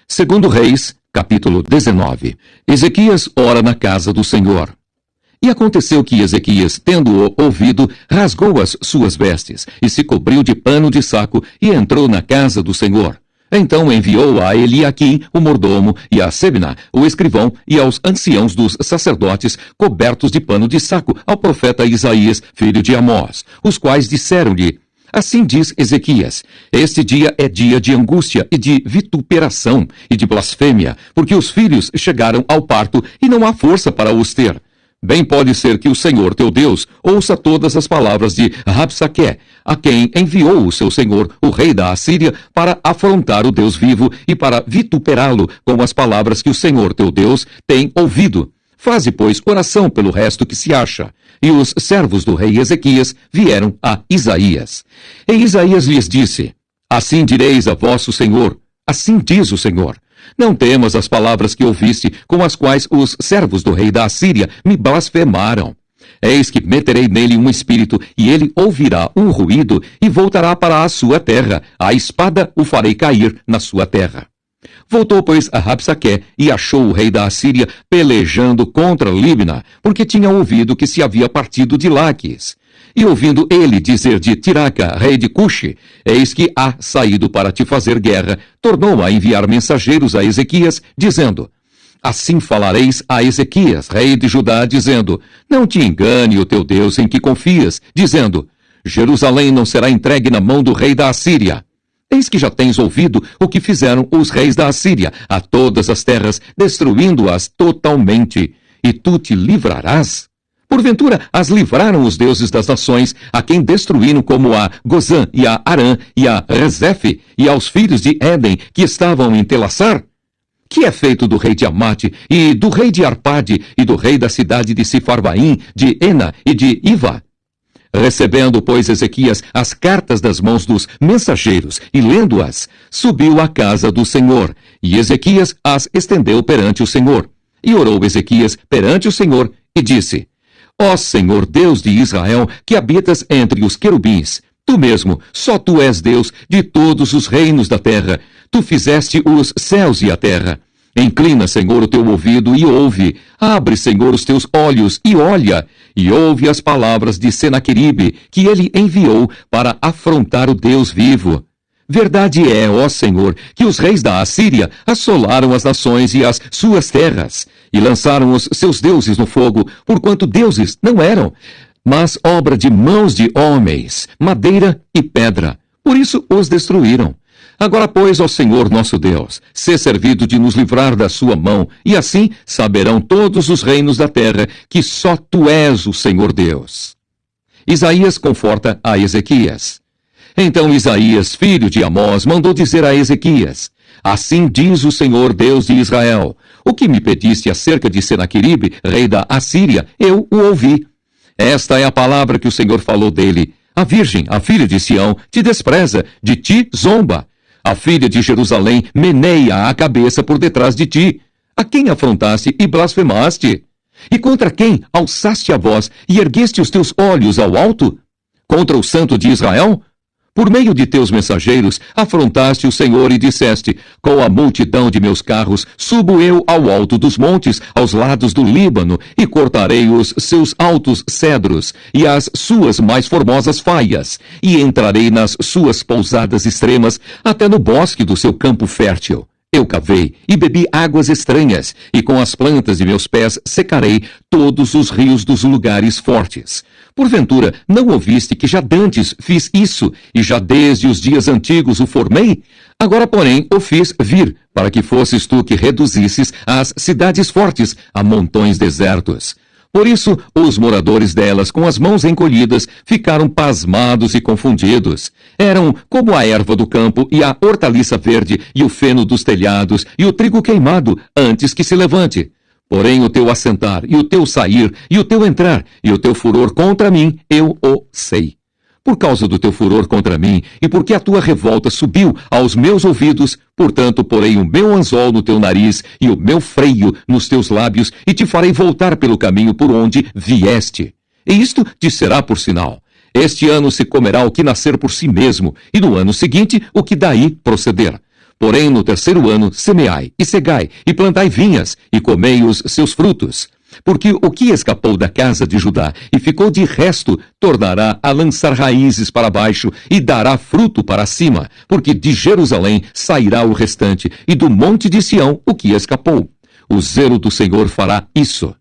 Segundo Reis, capítulo 19. Ezequias ora na casa do Senhor. E aconteceu que Ezequias, tendo-o ouvido, rasgou as suas vestes, e se cobriu de pano de saco, e entrou na casa do Senhor. Então enviou a Eliaquim, o mordomo, e a Sebna, o escrivão, e aos anciãos dos sacerdotes, cobertos de pano de saco, ao profeta Isaías, filho de Amós, os quais disseram-lhe: Assim diz Ezequias: Este dia é dia de angústia e de vituperação e de blasfêmia, porque os filhos chegaram ao parto e não há força para os ter. Bem pode ser que o Senhor teu Deus ouça todas as palavras de Rabsaque, a quem enviou o seu senhor, o rei da Assíria, para afrontar o Deus vivo e para vituperá-lo com as palavras que o Senhor teu Deus tem ouvido. Faze, pois, oração pelo resto que se acha. E os servos do rei Ezequias vieram a Isaías. E Isaías lhes disse: Assim direis a vosso senhor, assim diz o Senhor: Não temas as palavras que ouviste, com as quais os servos do rei da Assíria me blasfemaram. Eis que meterei nele um espírito, e ele ouvirá um ruído, e voltará para a sua terra. A espada o farei cair na sua terra. Voltou, pois, a Rabsaque, e achou o rei da Assíria pelejando contra Libna, porque tinha ouvido que se havia partido de Laquis. E ouvindo ele dizer de Tiraca, rei de Cuxi, eis que há saído para te fazer guerra, tornou a enviar mensageiros a Ezequias, dizendo: Assim falareis a Ezequias, rei de Judá, dizendo: Não te engane o teu Deus em que confias, dizendo: Jerusalém não será entregue na mão do rei da Assíria. Eis que já tens ouvido o que fizeram os reis da Assíria a todas as terras, destruindo-as totalmente. E tu te livrarás? Porventura as livraram os deuses das nações, a quem destruíram, como a Gozã e a Arã e a Rezefe, e aos filhos de Éden que estavam em Telassar? Que é feito do rei de Amate, e do rei de Arpade, e do rei da cidade de Sifarvaim, de Ena e de Iva? Recebendo, pois, Ezequias as cartas das mãos dos mensageiros e lendo-as, subiu à casa do Senhor, e Ezequias as estendeu perante o Senhor. E orou Ezequias perante o Senhor e disse: Ó Senhor Deus de Israel, que habitas entre os querubins, tu mesmo, só tu és Deus de todos os reinos da terra. Tu fizeste os céus e a terra. Inclina, Senhor, o teu ouvido e ouve. Abre, Senhor, os teus olhos e olha. E ouve as palavras de Senaqueribe, que ele enviou para afrontar o Deus vivo. Verdade é, ó Senhor, que os reis da Assíria assolaram as nações e as suas terras, e lançaram os seus deuses no fogo, porquanto deuses não eram, mas obra de mãos de homens, madeira e pedra. Por isso os destruíram. Agora, pois, ó Senhor nosso Deus, sê servido de nos livrar da sua mão, e assim saberão todos os reinos da terra que só tu és o Senhor Deus. Isaías conforta a Ezequias. Então Isaías, filho de Amós, mandou dizer a Ezequias: Assim diz o Senhor Deus de Israel: O que me pediste acerca de Senaqueribe, rei da Assíria, eu o ouvi. Esta é a palavra que o Senhor falou dele: A virgem, a filha de Sião, te despreza, de ti zomba. A filha de Jerusalém meneia a cabeça por detrás de ti. A quem afrontaste e blasfemaste? E contra quem alçaste a voz e ergueste os teus olhos ao alto? Contra o Santo de Israel? Por meio de teus mensageiros, afrontaste o Senhor e disseste: Com a multidão de meus carros, subo eu ao alto dos montes, aos lados do Líbano, e cortarei os seus altos cedros, e as suas mais formosas faias, e entrarei nas suas pousadas extremas, até no bosque do seu campo fértil. Eu cavei e bebi águas estranhas, e com as plantas de meus pés secarei todos os rios dos lugares fortes. Porventura, não ouviste que já dantes fiz isso, e já desde os dias antigos o formei? Agora, porém, o fiz vir, para que fosses tu que reduzisses as cidades fortes a montões desertos. Por isso, os moradores delas, com as mãos encolhidas, ficaram pasmados e confundidos. Eram como a erva do campo e a hortaliça verde e o feno dos telhados e o trigo queimado antes que se levante. Porém o teu assentar e o teu sair e o teu entrar e o teu furor contra mim, eu o sei. Por causa do teu furor contra mim e porque a tua revolta subiu aos meus ouvidos, portanto porei o meu anzol no teu nariz e o meu freio nos teus lábios e te farei voltar pelo caminho por onde vieste. E isto te será por sinal. Este ano se comerá o que nascer por si mesmo, e no ano seguinte o que daí proceder. Porém, no terceiro ano, semeai, e cegai, e plantai vinhas, e comei os seus frutos. Porque o que escapou da casa de Judá e ficou de resto, tornará a lançar raízes para baixo e dará fruto para cima, porque de Jerusalém sairá o restante, e do monte de Sião o que escapou. O zelo do Senhor fará isso.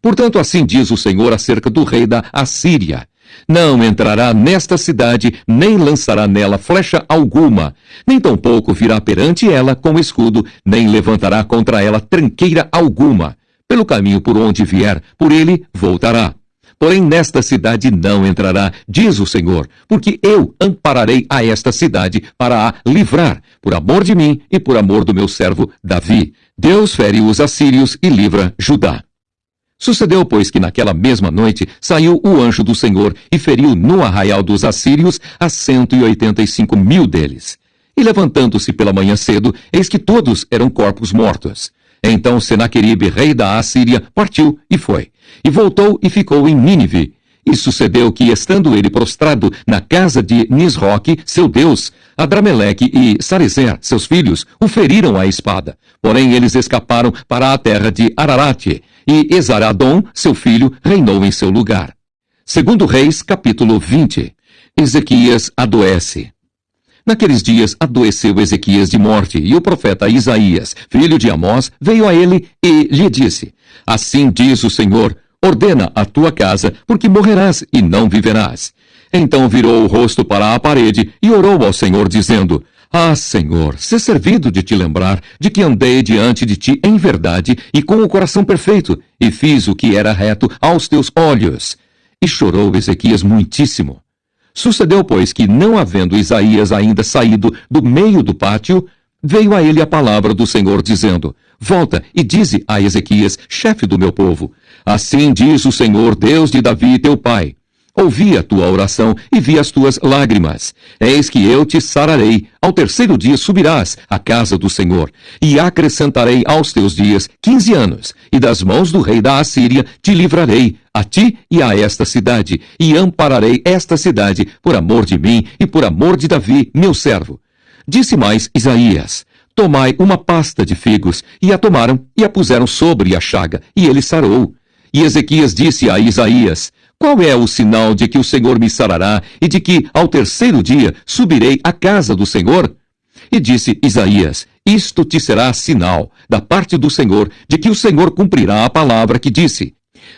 Portanto, assim diz o Senhor acerca do rei da Assíria: não entrará nesta cidade, nem lançará nela flecha alguma, nem tampouco virá perante ela com escudo, nem levantará contra ela tranqueira alguma. Pelo caminho por onde vier, por ele voltará. Porém, nesta cidade não entrará, diz o Senhor, porque eu ampararei a esta cidade para a livrar, por amor de mim e por amor do meu servo Davi. Deus fere os assírios e livra Judá. Sucedeu, pois, que naquela mesma noite saiu o anjo do Senhor e feriu no arraial dos assírios a 185.000 deles. E levantando-se pela manhã cedo, eis que todos eram corpos mortos. Então Senaqueribe, rei da Assíria, partiu e foi. E voltou e ficou em Nínive. E sucedeu que, estando ele prostrado na casa de Nisroque, seu deus, Adrameleque e Sarezer, seus filhos, o feriram à espada. Porém, eles escaparam para a terra de Ararate, e Esaradom, seu filho, reinou em seu lugar. Segundo Reis, capítulo 20. Ezequias adoece. Naqueles dias adoeceu Ezequias de morte, e o profeta Isaías, filho de Amós, veio a ele e lhe disse: assim diz o Senhor, ordena a tua casa, porque morrerás e não viverás. Então virou o rosto para a parede e orou ao Senhor, dizendo: ah, Senhor, sê servido de te lembrar de que andei diante de ti em verdade e com o coração perfeito, e fiz o que era reto aos teus olhos. E chorou Ezequias muitíssimo. Sucedeu, pois, que, não havendo Isaías ainda saído do meio do pátio, veio a ele a palavra do Senhor, dizendo: volta e dize a Ezequias, chefe do meu povo: assim diz o Senhor, Deus de Davi, teu pai: ouvi a tua oração e vi as tuas lágrimas. Eis que eu te sararei. Ao terceiro dia subirás à casa do Senhor, e acrescentarei aos teus dias 15 anos, e das mãos do rei da Assíria te livrarei, a ti e a esta cidade, e ampararei esta cidade por amor de mim e por amor de Davi, meu servo. Disse mais Isaías: tomai uma pasta de figos. E a tomaram e a puseram sobre a chaga, e ele sarou. E Ezequias disse a Isaías: qual é o sinal de que o Senhor me sarará e de que, ao terceiro dia, subirei à casa do Senhor? E disse Isaías: isto te será sinal, da parte do Senhor, de que o Senhor cumprirá a palavra que disse: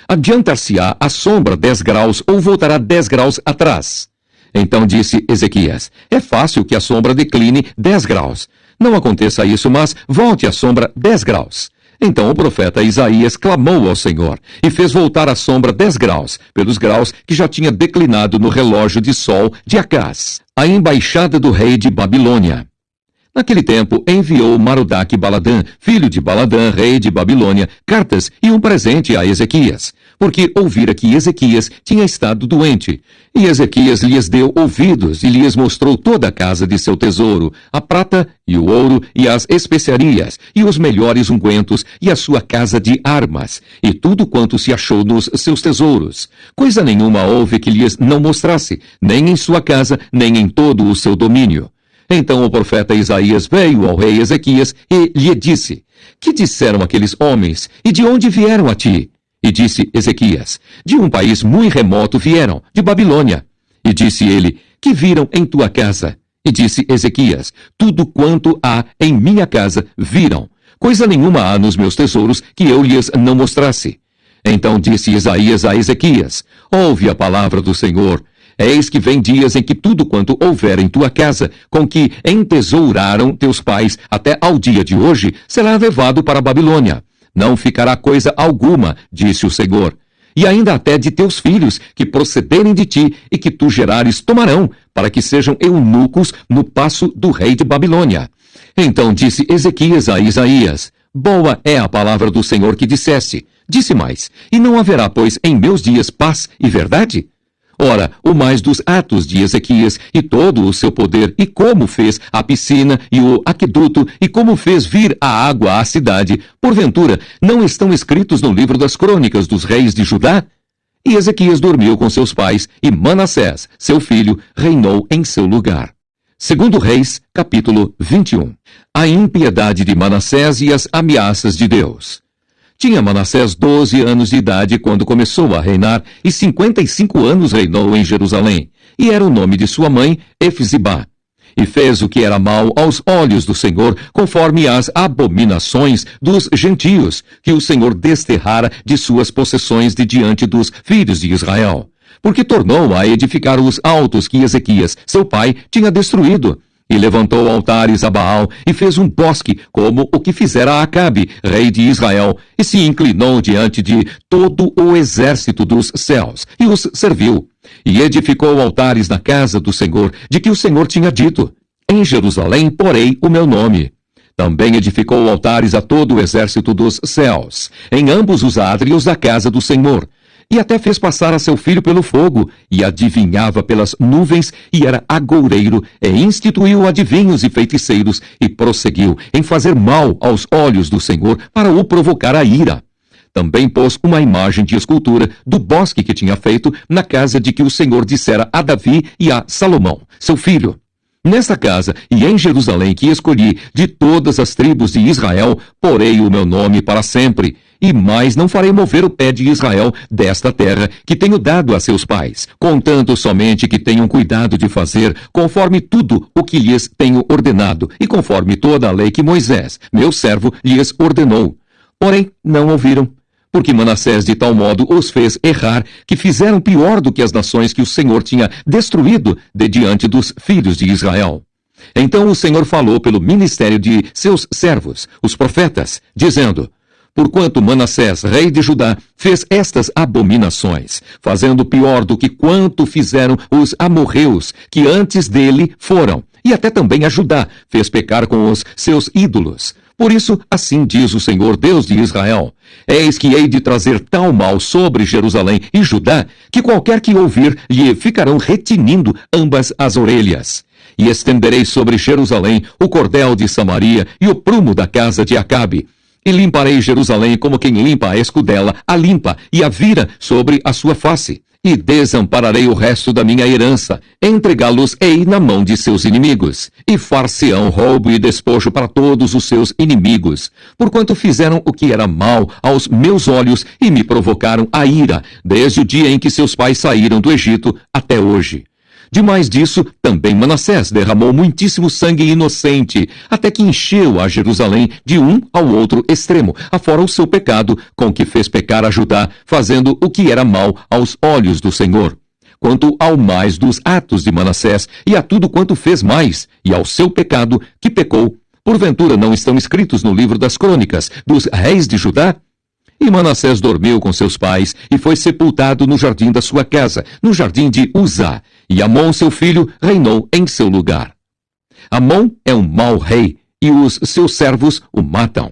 adiantar-se-á a sombra 10 graus ou voltará 10 graus atrás. Então disse Ezequias: é fácil que a sombra decline 10 graus. Não aconteça isso, mas volte a sombra 10 graus. Então o profeta Isaías clamou ao Senhor, e fez voltar a sombra 10 graus, pelos graus que já tinha declinado no relógio de sol de Acás, a embaixada do rei de Babilônia. Naquele tempo enviou Marodaque-Baladã, filho de Baladã, rei de Babilônia, cartas e um presente a Ezequias, porque ouvira que Ezequias tinha estado doente. E Ezequias lhes deu ouvidos e lhes mostrou toda a casa de seu tesouro, a prata e o ouro e as especiarias, e os melhores ungüentos e a sua casa de armas, e tudo quanto se achou nos seus tesouros. Coisa nenhuma houve que lhes não mostrasse, nem em sua casa, nem em todo o seu domínio. Então o profeta Isaías veio ao rei Ezequias e lhe disse: que disseram aqueles homens, e de onde vieram a ti? E disse Ezequias: de um país muito remoto vieram, de Babilônia. E disse ele: que viram em tua casa? E disse Ezequias: tudo quanto há em minha casa viram. Coisa nenhuma há nos meus tesouros que eu lhes não mostrasse. Então disse Isaías a Ezequias: ouve a palavra do Senhor. Eis que vem dias em que tudo quanto houver em tua casa, com que entesouraram teus pais até ao dia de hoje, será levado para a Babilônia. Não ficará coisa alguma, disse o Senhor. E ainda até de teus filhos, que procederem de ti e que tu gerares, tomarão, para que sejam eunucos no paço do rei de Babilônia. Então disse Ezequias a Isaías: boa é a palavra do Senhor que disseste. Disse mais: e não haverá, pois, em meus dias paz e verdade? Ora, o mais dos atos de Ezequias, e todo o seu poder, e como fez a piscina e o aqueduto, e como fez vir a água à cidade, porventura, não estão escritos no livro das crônicas dos reis de Judá? E Ezequias dormiu com seus pais, e Manassés, seu filho, reinou em seu lugar. Segundo Reis, capítulo 21. A impiedade de Manassés e as ameaças de Deus. Tinha Manassés 12 anos de idade quando começou a reinar, e 55 anos reinou em Jerusalém, e era o nome de sua mãe, Efzibá. E fez o que era mal aos olhos do Senhor, conforme as abominações dos gentios, que o Senhor desterrara de suas possessões de diante dos filhos de Israel. Porque tornou a edificar os altos que Ezequias, seu pai, tinha destruído, e levantou altares a Baal, e fez um bosque, como o que fizera Acabe, rei de Israel, e se inclinou diante de todo o exército dos céus, e os serviu. E edificou altares na casa do Senhor, de que o Senhor tinha dito: em Jerusalém porei o meu nome. Também edificou altares a todo o exército dos céus, em ambos os átrios da casa do Senhor. E até fez passar a seu filho pelo fogo, e adivinhava pelas nuvens, e era agoureiro, e instituiu adivinhos e feiticeiros, e prosseguiu em fazer mal aos olhos do Senhor, para o provocar a ira. Também pôs uma imagem de escultura do bosque que tinha feito na casa de que o Senhor dissera a Davi e a Salomão, seu filho: nesta casa e em Jerusalém que escolhi de todas as tribos de Israel, porei o meu nome para sempre, e mais não farei mover o pé de Israel desta terra que tenho dado a seus pais, contanto somente que tenham cuidado de fazer conforme tudo o que lhes tenho ordenado, e conforme toda a lei que Moisés, meu servo, lhes ordenou. Porém, não ouviram, porque Manassés de tal modo os fez errar, que fizeram pior do que as nações que o Senhor tinha destruído de diante dos filhos de Israel. Então o Senhor falou pelo ministério de seus servos, os profetas, dizendo: porquanto Manassés, rei de Judá, fez estas abominações, fazendo pior do que quanto fizeram os amorreus, que antes dele foram, e até também a Judá fez pecar com os seus ídolos. Por isso, assim diz o Senhor Deus de Israel: eis que hei de trazer tal mal sobre Jerusalém e Judá, que qualquer que ouvir lhe ficarão retinindo ambas as orelhas. E estenderei sobre Jerusalém o cordel de Samaria e o prumo da casa de Acabe. E limparei Jerusalém como quem limpa a escudela, a limpa e a vira sobre a sua face. E desampararei o resto da minha herança, entregá-los-ei na mão de seus inimigos, e far-se-ão roubo e despojo para todos os seus inimigos, porquanto fizeram o que era mal aos meus olhos e me provocaram a ira, desde o dia em que seus pais saíram do Egito até hoje. Demais disso, também Manassés derramou muitíssimo sangue inocente, até que encheu a Jerusalém de um ao outro extremo, afora o seu pecado, com que fez pecar a Judá, fazendo o que era mal aos olhos do Senhor. Quanto ao mais dos atos de Manassés, e a tudo quanto fez mais, e ao seu pecado, que pecou, porventura não estão escritos no livro das crônicas dos reis de Judá? E Manassés dormiu com seus pais, e foi sepultado no jardim da sua casa, no jardim de Uzá, e Amon, seu filho, reinou em seu lugar. Amon é um mau rei, e os seus servos o matam.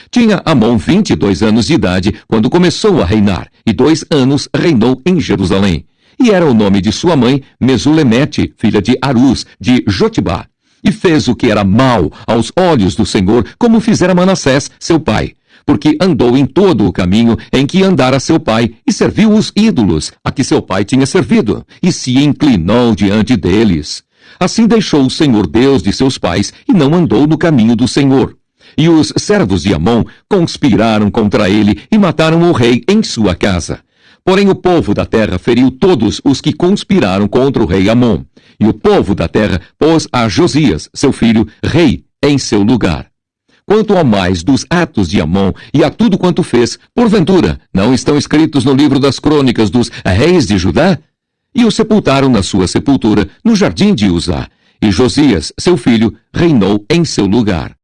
Tinha Amon 22 anos de idade quando começou a reinar, e 2 anos reinou em Jerusalém. E era o nome de sua mãe, Mesulemete, filha de Arus, de Jotibá. E fez o que era mal aos olhos do Senhor, como fizera Manassés, seu pai, porque andou em todo o caminho em que andara seu pai, e serviu os ídolos a que seu pai tinha servido, e se inclinou diante deles. Assim deixou o Senhor Deus de seus pais, e não andou no caminho do Senhor. E os servos de Amon conspiraram contra ele, e mataram o rei em sua casa. Porém o povo da terra feriu todos os que conspiraram contra o rei Amon. E o povo da terra pôs a Josias, seu filho, rei, em seu lugar. Quanto ao mais dos atos de Amon e a tudo quanto fez, porventura, não estão escritos no livro das crônicas dos reis de Judá? E o sepultaram na sua sepultura, no jardim de Uzá. E Josias, seu filho, reinou em seu lugar.